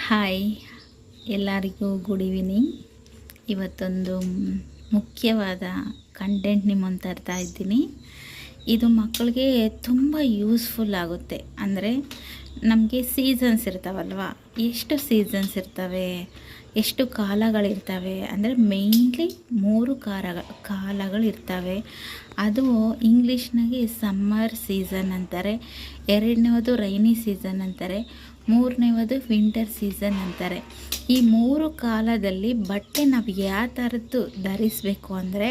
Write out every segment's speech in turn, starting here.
Hi, ಎಲ್ಲರಿಗೂ good evening. ಇವತ್ತೊಂದು ಮುಖ್ಯವಾದ ಕಂಟೆಂಟ್ ನಿಮ್ಮನ್ನು ತರ್ತಾ ಇದ್ದೀನಿ. ಇದು ಮಕ್ಕಳಿಗೆ ತುಂಬ ಯೂಸ್ಫುಲ್ ಆಗುತ್ತೆ. ಅಂದರೆ ನಮಗೆ ಸೀಸನ್ಸ್ ಇರ್ತಾವಲ್ವ, ಎಷ್ಟು ಸೀಸನ್ಸ್ ಇರ್ತವೆ, ಎಷ್ಟು ಕಾಲಗಳಿರ್ತವೆ ಅಂದರೆ ಮೇಯ್ನ್ಲಿ 3 ಕಾಲಗಳಿರ್ತವೆ. ಅದು ಇಂಗ್ಲೀಷ್ನಾಗೆ ಸಮ್ಮರ್ ಸೀಸನ್ ಅಂತಾರೆ, ಎರಡನೇದು ರೈನಿ ಸೀಸನ್ ಅಂತಾರೆ, ಮೂರನೇದು ವಿಂಟರ್ ಸೀಸನ್ ಅಂತಾರೆ. ಈ 3 ಕಾಲದಲ್ಲಿ ಬಟ್ಟೆ ನಾವು ಯಾವ ಥರದ್ದು ಧರಿಸಬೇಕು ಅಂದರೆ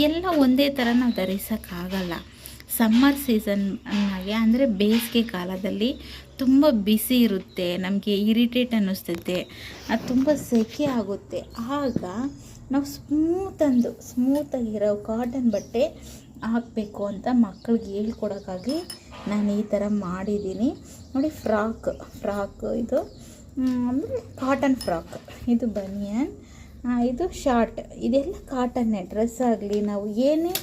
ಎಲ್ಲ ಒಂದೇ ಥರ ನಾವು ಧರಿಸೋಕ್ಕಾಗಲ್ಲ. ಸಮ್ಮರ್ ಸೀಸನ್ನಾಗೆ ಅಂದರೆ ಬೇಸಿಗೆ ಕಾಲದಲ್ಲಿ ತುಂಬ ಬಿಸಿ ಇರುತ್ತೆ, ನಮಗೆ ಇರಿಟೇಟ್ ಅನ್ನಿಸ್ತೈತೆ, ಅದು ತುಂಬ ಸೆಕೆ ಆಗುತ್ತೆ. ಆಗ ನಾವು ಸ್ಮೂತಾಗಿರೋ ಕಾಟನ್ ಬಟ್ಟೆ ಹಾಕಬೇಕು ಅಂತ ಮಕ್ಕಳಿಗೆ ಹೇಳ್ಕೊಡೋಕ್ಕಾಗಿ ನಾನು ಈ ಥರ ಮಾಡಿದ್ದೀನಿ ನೋಡಿ. ಫ್ರಾಕ್ ಇದು ಅಂದರೆ ಕಾಟನ್ ಫ್ರಾಕ್, ಇದು ಬನಿಯನ್, ಇದು ಶಾರ್ಟ್, ಇದೆಲ್ಲ ಕಾಟನ್ನೇ. ಡ್ರೆಸ್ ಆಗಲಿ ನಾವು ಏನೇ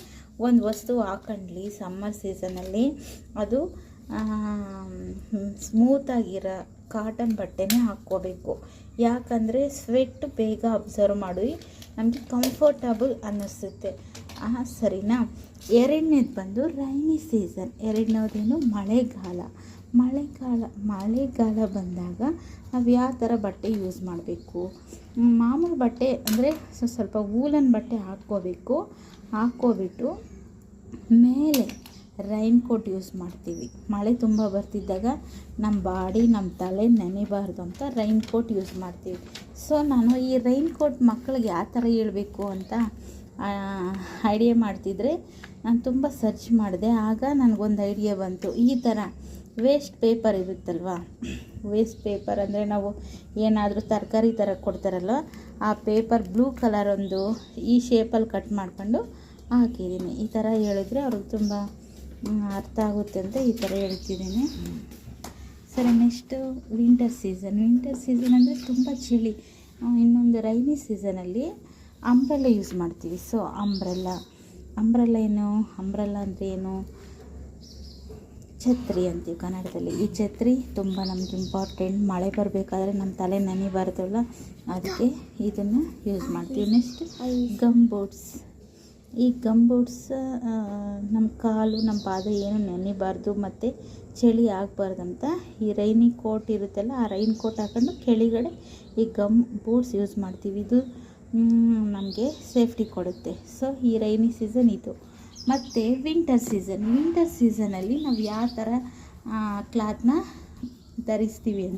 ಒಂದು ವಸ್ತು ಹಾಕೊಂಡ್ಲಿ ಸಮ್ಮರ್ ಸೀಸನಲ್ಲಿ ಅದು ಸ್ಮೂತಾಗಿರೋ ಕಾಟನ್ ಬಟ್ಟೆನೇ ಹಾಕ್ಕೋಬೇಕು. ಯಾಕಂದರೆ ಸ್ವೆಟ್ ಬೇಗ ಅಬ್ಸರ್ವ್ ಮಾಡಿ ನಮಗೆ ಕಂಫರ್ಟಬಲ್ ಅನ್ನಿಸುತ್ತೆ. ಸರಿನಾ? ಎರಡನೇದು ಬಂದು ರೈನಿ ಸೀಸನ್, ಎರಡನೇದೇನು ಮಳೆಗಾಲ ಬಂದಾಗ ನಾವು ಯಾವ ಥರ ಬಟ್ಟೆ ಯೂಸ್ ಮಾಡಬೇಕು. ಮಾಮೂಲು ಬಟ್ಟೆ ಅಂದರೆ ಸ್ವಲ್ಪ ವೂಲನ್ ಬಟ್ಟೆ ಹಾಕ್ಕೋಬಿಟ್ಟು ಮೇಲೆ ರೈನ್ ಕೋಟ್ ಯೂಸ್ ಮಾಡ್ತೀವಿ. ಮಳೆ ತುಂಬ ಬರ್ತಿದ್ದಾಗ ನಮ್ಮ ಬಾಡಿ ನಮ್ಮ ತಲೆ ನೆನೆಬಾರ್ದು ಅಂತ ರೈನ್ ಕೋಟ್ ಯೂಸ್ ಮಾಡ್ತೀವಿ. ಸೊ ನಾನು ಈ ರೈನ್ ಕೋಟ್ ಮಕ್ಕಳಿಗೆ ಯಾವ ಥರ ಹೇಳ್ಬೇಕು ಅಂತ ಐಡಿಯಾ ಮಾಡ್ತಿದ್ರೆ ನಾನು ತುಂಬ ಸರ್ಚ್ ಮಾಡಿದೆ. ಆಗ ನನಗೊಂದು ಐಡಿಯಾ ಬಂತು. ಈ ಥರ ವೇಸ್ಟ್ ಪೇಪರ್ ಇರುತ್ತಲ್ವ, ವೇಸ್ಟ್ ಪೇಪರ್ ಅಂದರೆ ನಾವು ಏನಾದರೂ ತರಕಾರಿ ಥರ ಕೊಡ್ತಾರಲ್ವ, ಆ ಪೇಪರ್ ಬ್ಲೂ ಕಲರ್ ಒಂದು ಈ ಶೇಪಲ್ಲಿ ಕಟ್ ಮಾಡ್ಕೊಂಡು ಹಾಕಿದ್ದೀನಿ. ಈ ಥರ ಹೇಳಿದ್ರೆ ಅವ್ರಿಗೆ ತುಂಬ ಅರ್ಥ ಆಗುತ್ತೆ ಅಂತ ಈ ಥರ ಹೇಳ್ತಿದ್ದೀನಿ. ಸರಿ, ನೆಕ್ಸ್ಟು ವಿಂಟರ್ ಸೀಸನ್ ಅಂದರೆ ತುಂಬ ಚಳಿ. ಇನ್ನೊಂದು ರೈನಿ ಸೀಸನಲ್ಲಿ ಅಂಬ್ರೆಲ್ಲ ಯೂಸ್ ಮಾಡ್ತೀವಿ. ಸೊ ಅಂಬ್ರೆಲ್ಲ ಅಂದರೆ ಏನು? ಛತ್ರಿ ಅಂತೀವಿ ಕನ್ನಡದಲ್ಲಿ. ಈ ಛತ್ರಿ ತುಂಬ ನಮ್ಗೆ ಇಂಪಾರ್ಟೆಂಟ್. ಮಳೆ ಬರಬೇಕಾದ್ರೆ ನಮ್ಮ ತಲೆ ನೆನೆಬಾರ್ದಲ್ಲ, ಅದಕ್ಕೆ ಇದನ್ನು ಯೂಸ್ ಮಾಡ್ತೀವಿ. ನೆಕ್ಸ್ಟ್ ಗಮ್ ಬೂಟ್ಸ್ ನಮ್ಮ ಕಾಲು ನಮ್ಮ ಪಾದ ಏನು ನೆನೆಬಾರ್ದು ಮತ್ತು ಚಳಿ ಆಗಬಾರ್ದಂತ ಈ ರೈನಿ ಕೋಟ್ ಇರುತ್ತಲ್ಲ, ಆ ರೈನ್ ಕೋಟ್ ಹಾಕೊಂಡು ಕೆಳಗಡೆ ಈ ಗಮ್ ಬೂಟ್ಸ್ ಯೂಸ್ ಮಾಡ್ತೀವಿ. ಇದು ನಮಗೆ ಸೇಫ್ಟಿ ಕೊಡುತ್ತೆ. ಸೊ ಈ ರೈನಿ ಸೀಸನ್ ಇದು. ಮತ್ತು ವಿಂಟರ್ ಸೀಸನಲ್ಲಿ ನಾವು ಯಾವ ಥರ ಕ್ಲಾತ್ನ ಧರಿಸ್ತೀವಿ ಅಂತ